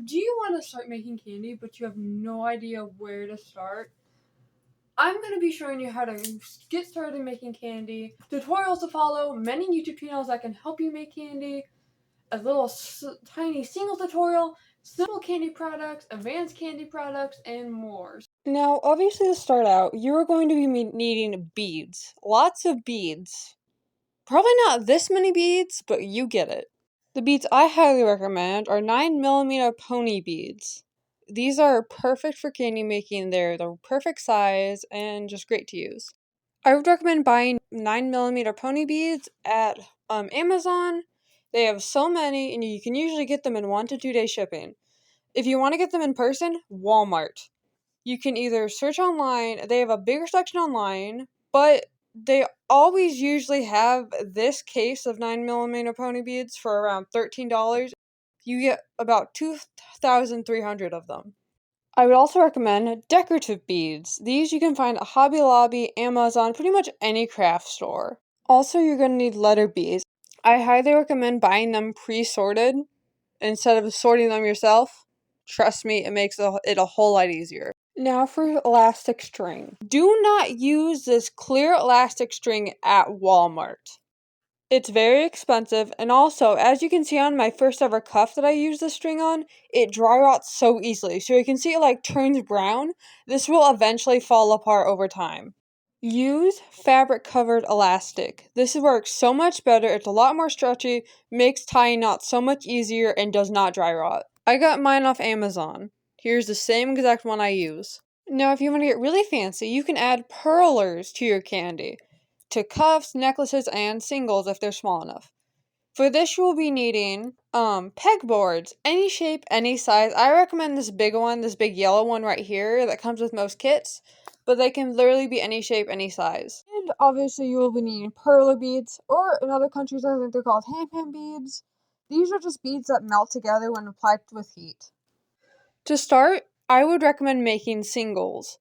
Do you want to start making candy, but you have no idea where to start? I'm going to be showing you how to get started making candy, tutorials to follow, many YouTube channels that can help you make candy, a little tiny single tutorial, simple candy products, advanced candy products, and more. Now, obviously to start out, you are going to be needing beads. Lots of beads. Probably not this many beads, but you get it. The beads I highly recommend are 9mm pony beads. These are perfect for candy making. They're the perfect size and just great to use. I would recommend buying 9mm pony beads at Amazon. They have so many, and you can usually get them in 1 to 2 day shipping. If you want to get them in person, Walmart. You can either search online. They have a bigger section online, but they always usually have this case of 9mm pony beads for around $13. You get about 2,300 of them. I would also recommend decorative beads. These you can find at Hobby Lobby, Amazon, pretty much any craft store. Also, you're going to need letter beads. I highly recommend buying them pre-sorted instead of sorting them yourself. Trust me, it makes it a whole lot easier. Now for elastic string. Do not use this clear elastic string at Walmart. It's very expensive, and also, as you can see on my first ever cuff that I used this string on, it dry rots so easily. So you can see it turns brown. This will eventually fall apart over time. Use fabric covered elastic. This works so much better. It's a lot more stretchy, makes tying knots so much easier, and does not dry rot. I got mine off Amazon. Here's the same exact one I use. Now, if you want to get really fancy, you can add pearlers to your candy, to cuffs, necklaces, and singles if they're small enough. For this, you will be needing pegboards, any shape, any size. I recommend this big one, this big yellow one right here that comes with most kits, but they can literally be any shape, any size. And obviously, you will be needing perler beads, or in other countries, I think they're called ham beads. These are just beads that melt together when applied with heat. To start, I would recommend making singles.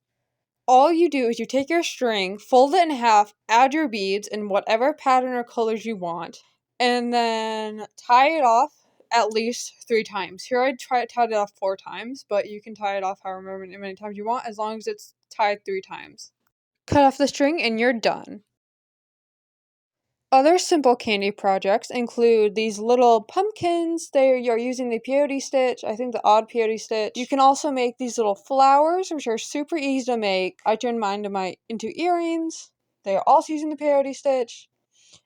All you do is you take your string, fold it in half, add your beads in whatever pattern or colors you want, and then tie it off at least 3 times. Here I tied it off 4 times, but you can tie it off however many times you want as long as it's tied 3 times. Cut off the string and you're done. Other simple candy projects include these little pumpkins. You're using the peyote stitch, I think the odd peyote stitch. You can also make these little flowers, which are super easy to make. I turned mine into earrings. They are also using the peyote stitch.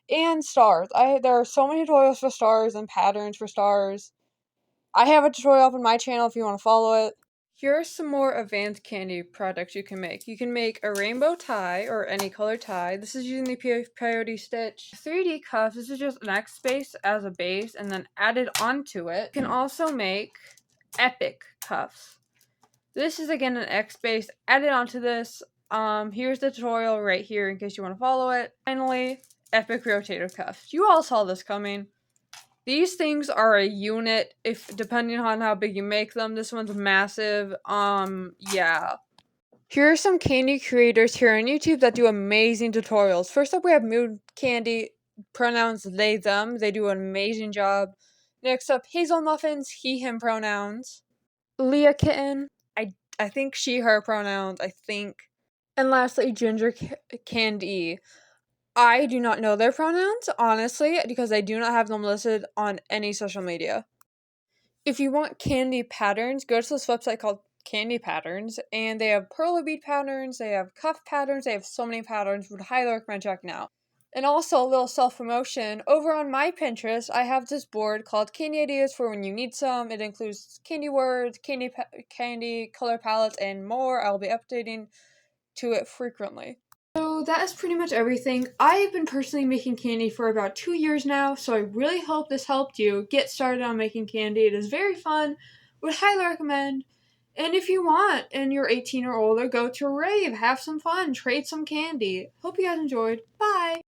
And stars. There are so many tutorials for stars and patterns for stars. I have a tutorial up on my channel if you want to follow it. Here are some more advanced candy products you can make. You can make a rainbow tie or any color tie. This is using the peyote stitch. 3D cuffs. This is just an X space as a base and then added onto it. You can also make epic cuffs. This is again an X base added onto this. Here's the tutorial right here in case you want to follow it. Finally, epic rotator cuffs. You all saw this coming. These things are a unit, depending on how big you make them. This one's massive. Yeah. Here are some candy creators here on YouTube that do amazing tutorials. First up, we have Mood Candy, pronouns they, them. They do an amazing job. Next up, Hazel Muffins, he, him pronouns. Liya Kitten, I think she, her pronouns, I think. And lastly, Ginder Cand-e. I do not know their pronouns, honestly, because I do not have them listed on any social media. If you want Kandi Patterns, go to this website called Kandi Patterns, and they have perler bead patterns, they have cuff patterns, they have so many patterns. Would highly recommend checking out. And also, a little self-promotion, over on my Pinterest, I have this board called Candy Ideas for when you need some. It includes candy words, candy color palettes, and more. I'll be updating to it frequently. So that is pretty much everything. I've been personally making candy for about 2 years now, so I really hope this helped you get started on making candy. It is very fun. Would highly recommend. And if you want, and you're 18 or older, go to a rave, have some fun, trade some candy. Hope you guys enjoyed. Bye!